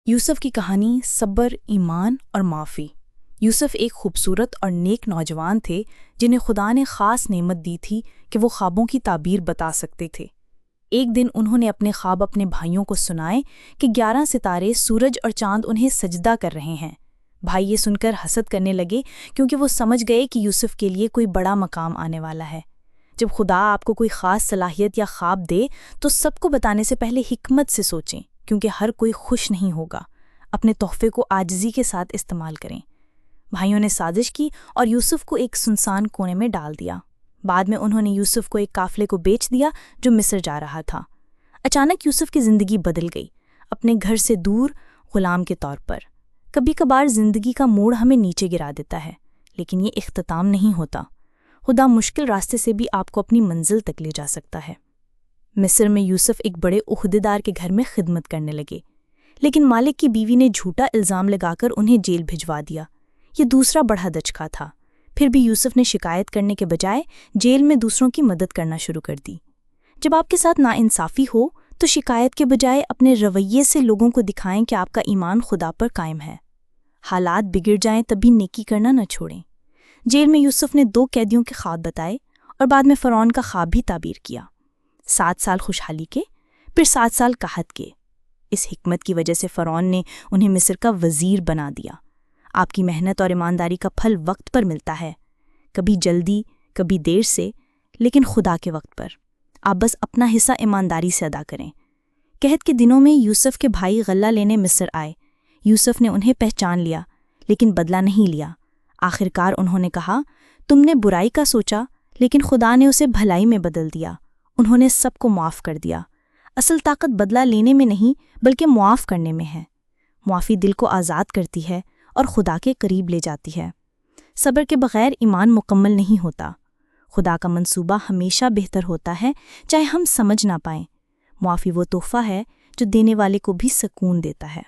یوسف کی کہانی صبر، ایمان اور معافی۔ یوسف ایک خوبصورت اور نیک نوجوان تھے جنہیں خدا نے خاص نعمت دی تھی کہ وہ خوابوں کی تعبیر بتا سکتے تھے۔ ایک دن انہوں نے اپنے خواب اپنے بھائیوں کو سنائے کہ 11 ستارے، سورج اور چاند انہیں سجدہ کر رہے ہیں۔ بھائی یہ سن کر حسد کرنے لگے کیونکہ وہ سمجھ گئے کہ یوسف کے لیے کوئی بڑا مقام آنے والا ہے۔ جب خدا آپ کو کوئی خاص صلاحیت یا خواب دے تو سب کو بتانے سے پہلے حکمت سے سوچیں، کیونکہ ہر کوئی خوش نہیں ہوگا۔ اپنے تحفے کو عاجزی کے ساتھ استعمال کریں۔ بھائیوں نے سازش کی اور یوسف کو ایک سنسان کونے میں ڈال دیا۔ بعد میں انہوں نے یوسف کو ایک قافلے کو بیچ دیا جو مصر جا رہا تھا۔ اچانک یوسف کی زندگی بدل گئی، اپنے گھر سے دور، غلام کے طور پر۔ کبھی کبھار زندگی کا موڑ ہمیں نیچے گرا دیتا ہے، لیکن یہ اختتام نہیں ہوتا۔ خدا مشکل راستے سے بھی آپ کو اپنی منزل تک لے جا سکتا ہے۔ مصر میں یوسف ایک بڑے عہدیدار کے گھر میں خدمت کرنے لگے، لیکن مالک کی بیوی نے جھوٹا الزام لگا کر انہیں جیل بھجوا دیا۔ یہ دوسرا بڑا دھچکا تھا۔ پھر بھی یوسف نے شکایت کرنے کے بجائے جیل میں دوسروں کی مدد کرنا شروع کر دی۔ جب آپ کے ساتھ ناانصافی ہو تو شکایت کے بجائے اپنے رویے سے لوگوں کو دکھائیں کہ آپ کا ایمان خدا پر قائم ہے۔ حالات بگڑ جائیں تب بھی نیکی کرنا نہ چھوڑیں۔ جیل میں یوسف نے 2 قیدیوں کے خواب بتائے اور بعد میں فرعون کا خواب بھی تعبیر کیا۔ 7 سال خوشحالی کے، پھر 7 سال قحط کے۔ اس حکمت کی وجہ سے فرعون نے انہیں مصر کا وزیر بنا دیا۔ آپ کی محنت اور ایمانداری کا پھل وقت پر ملتا ہے، کبھی جلدی، کبھی دیر سے، لیکن خدا کے وقت پر۔ آپ بس اپنا حصہ ایمانداری سے ادا کریں۔ قحط کے دنوں میں یوسف کے بھائی غلہ لینے مصر آئے۔ یوسف نے انہیں پہچان لیا، لیکن بدلہ نہیں لیا۔ آخرکار انہوں نے کہا، تم نے برائی کا سوچا، لیکن خدا نے اسے بھلائی میں بدل دیا۔ انہوں نے سب کو معاف کر دیا۔ اصل طاقت بدلہ لینے میں نہیں بلکہ معاف کرنے میں ہے۔ معافی دل کو آزاد کرتی ہے اور خدا کے قریب لے جاتی ہے۔ صبر کے بغیر ایمان مکمل نہیں ہوتا۔ خدا کا منصوبہ ہمیشہ بہتر ہوتا ہے، چاہے ہم سمجھ نہ پائیں۔ معافی وہ تحفہ ہے جو دینے والے کو بھی سکون دیتا ہے۔